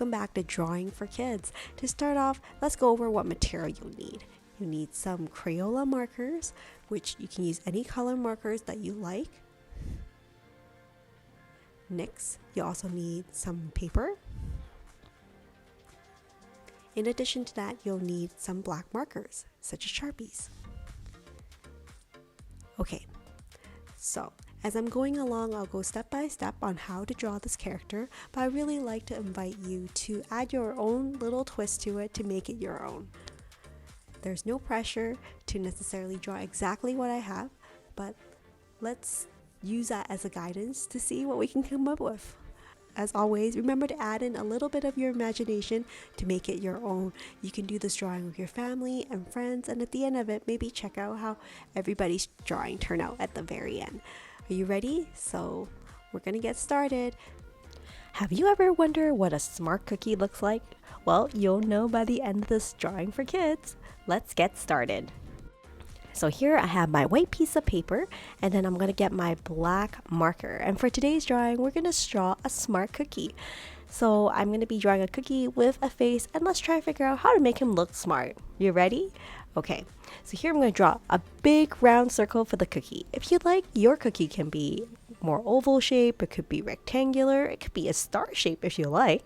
welcome back to Drawing for Kids. To start off, let's go over what material you'll need. You need some Crayola markers, which you can use any color markers that you like. Next, you also need some paper. In addition to that, you'll need some black markers, such as Sharpies. Okay, so as I'm going along, I'll go step by step on how to draw this character, but I really like to invite you to add your own little twist to it to make it your own. There's no pressure to necessarily draw exactly what I have, but let's use that as a guidance to see what we can come up with. As always, remember to add in a little bit of your imagination to make it your own. You can do this drawing with your family and friends, and at the end of it, maybe check out how everybody's drawing turned out at the very end. Are you ready? So we're gonna get started. Have you ever wondered what a smart cookie looks like? Well, you'll know by the end of this Drawing for Kids. Let's get started. So here I have my white piece of paper, and then I'm gonna get my black marker. And for today's drawing, we're gonna draw a smart cookie. So I'm gonna be drawing a cookie with a face, and let's try to figure out how to make him look smart. You ready? Okay, so here I'm going to draw a big round circle for the cookie. If you'd like, your cookie can be more oval shape, it could be rectangular, it could be a star shape if you like.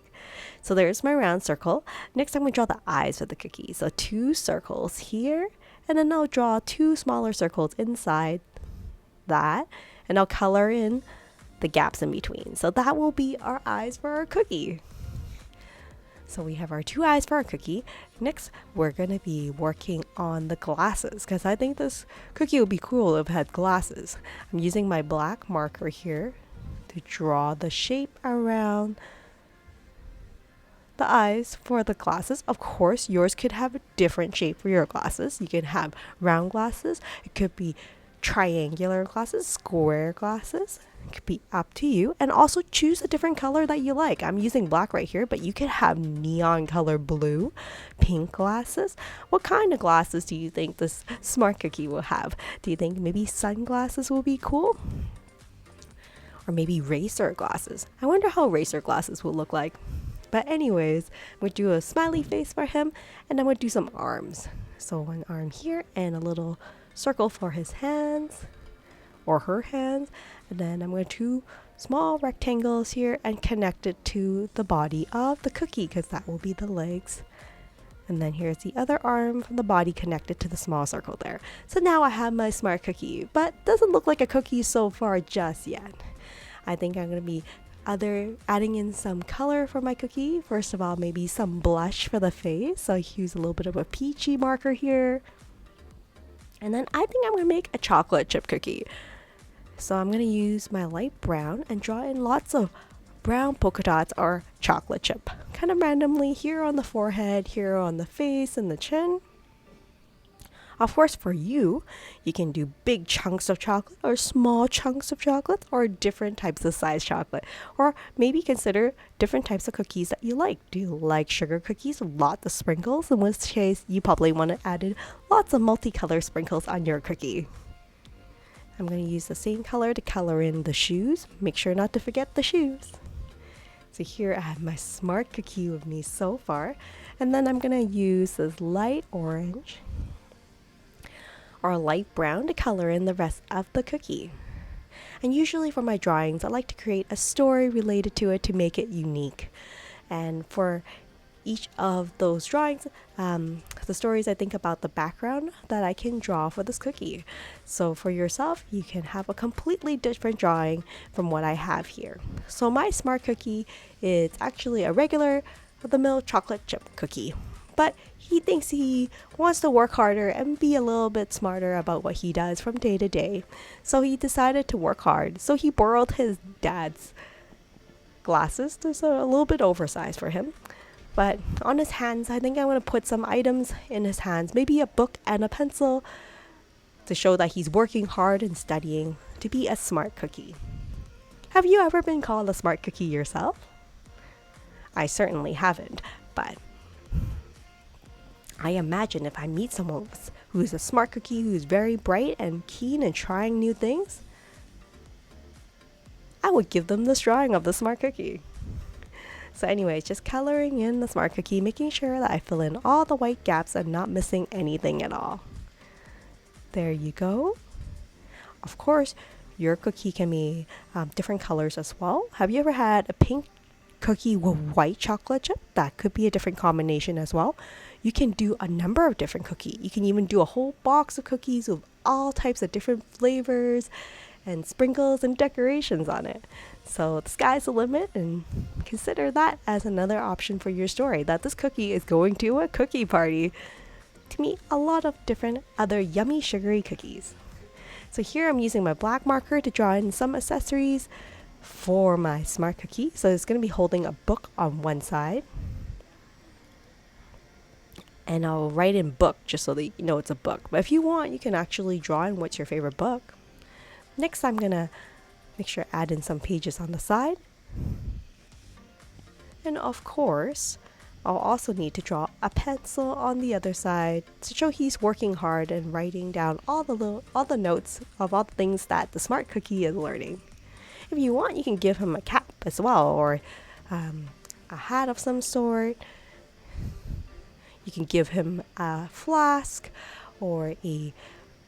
So there's my round circle. Next I'm going to draw the eyes for the cookie. So 2 circles here, and then I'll draw 2 smaller circles inside that, and I'll color in the gaps in between. So that will be our eyes for our cookie. So we have our 2 eyes for our cookie. Next, we're going to be working on the glasses because I think this cookie would be cool if it had glasses. I'm using my black marker here to draw the shape around the eyes for the glasses. Of course, yours could have a different shape for your glasses. You can have round glasses. It could be triangular glasses, square glasses. It could be up to you, and also choose a different color that you like. I'm using black right here, but you could have neon color blue, pink glasses. What kind of glasses do you think this smart cookie will have? Do you think maybe sunglasses will be cool? Or maybe racer glasses? I wonder how racer glasses will look like. But anyways, we'll do a smiley face for him, and then we'll do some arms. So one arm here and a little circle for his hands or her hands, and then I'm going to 2 small rectangles here and connect it to the body of the cookie because that will be the legs. And then here's the other arm from the body connected to the small circle there. So now I have my smart cookie, but doesn't look like a cookie so far just yet. I think I'm going to be adding in some color for my cookie. First of all, maybe some blush for the face. So I use a little bit of a peachy marker here. And then I think I'm going to make a chocolate chip cookie. So I'm going to use my light brown and draw in lots of brown polka dots or chocolate chip. Kind of randomly here on the forehead, here on the face and the chin. Of course, for you, you can do big chunks of chocolate or small chunks of chocolate or different types of size chocolate. Or maybe consider different types of cookies that you like. Do you like sugar cookies with lots of sprinkles? In which case, you probably want to add in lots of multicolored sprinkles on your cookie. I'm going to use the same color to color in the shoes. Make sure not to forget the shoes. So here I have my smart cookie with me so far. And then I'm going to use this light orange or light brown to color in the rest of the cookie. And usually for my drawings, I like to create a story related to it to make it unique. And for each of those drawings, the stories, I think about the background that I can draw for this cookie. So for yourself, you can have a completely different drawing from what I have here. So my smart cookie is actually a regular of-the-mill chocolate chip cookie. But he thinks he wants to work harder and be a little bit smarter about what he does from day to day. So he decided to work hard. So he borrowed his dad's glasses. They're a little bit oversized for him. But on his hands, I think I'm going to put some items in his hands, maybe a book and a pencil to show that he's working hard and studying to be a smart cookie. Have you ever been called a smart cookie yourself? I certainly haven't, but I imagine if I meet someone who's a smart cookie, who's very bright and keen and trying new things, I would give them this drawing of the smart cookie. So anyways, just coloring in the Smart Cookie, making sure that I fill in all the white gaps and not missing anything at all. There you go. Of course, your cookie can be different colors as well. Have you ever had a pink cookie with white chocolate chip? That could be a different combination as well. You can do a number of different cookies. You can even do a whole box of cookies with all types of different flavors and sprinkles and decorations on it. So the sky's the limit, and consider that as another option for your story, that this cookie is going to a cookie party to meet a lot of different other yummy sugary cookies. So here I'm using my black marker to draw in some accessories for my Smart Cookie. So it's going to be holding a book on one side. And I'll write in book just so that you know it's a book. But if you want, you can actually draw in what's your favorite book. Next, I'm going to make sure I add in some pages on the side. And of course, I'll also need to draw a pencil on the other side to show he's working hard and writing down all the notes of all the things that the Smart Cookie is learning. If you want, you can give him a cap as well, or a hat of some sort. You can give him a flask or a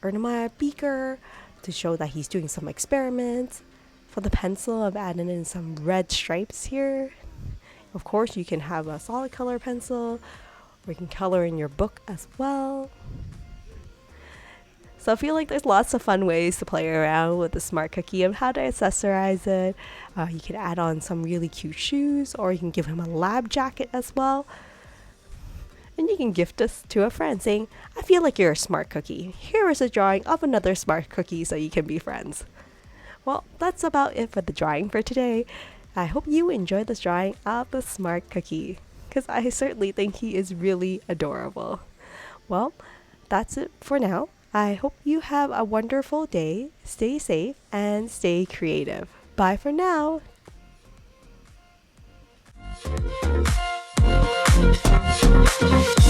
Erlenmeyer beaker to show that he's doing some experiments. For the pencil, I've added in some red stripes here. Of course, you can have a solid color pencil, or you can color in your book as well. So I feel like there's lots of fun ways to play around with the Smart Cookie and how to accessorize it. You can add on some really cute shoes, or you can give him a lab jacket as well. And you can gift this to a friend saying, I feel like you're a Smart Cookie. Here is a drawing of another Smart Cookie so you can be friends. Well, that's about it for the drawing for today. I hope you enjoyed this drawing of the Smart Cookie, because I certainly think he is really adorable. Well, that's it for now. I hope you have a wonderful day. Stay safe and stay creative. Bye for now. Thank you.